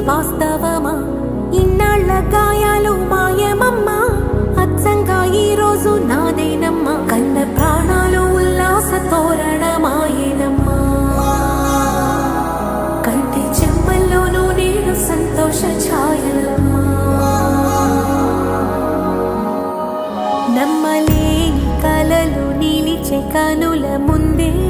వాస్తవమా? ఇన్నాళ్ళ గాయాలు మాయమమ్మా, అచ్చంగా ఈ రోజు నాదేనమ్మా. కన్న ప్రాణాలు ఉల్లాస తోరణమాయేనమ్మా. కంటి చెమ్మల్లోనూ నేను సంతోష ఛాయలమ్మా. నమ్మలేని కలలు నిలిచే కనుల ముందే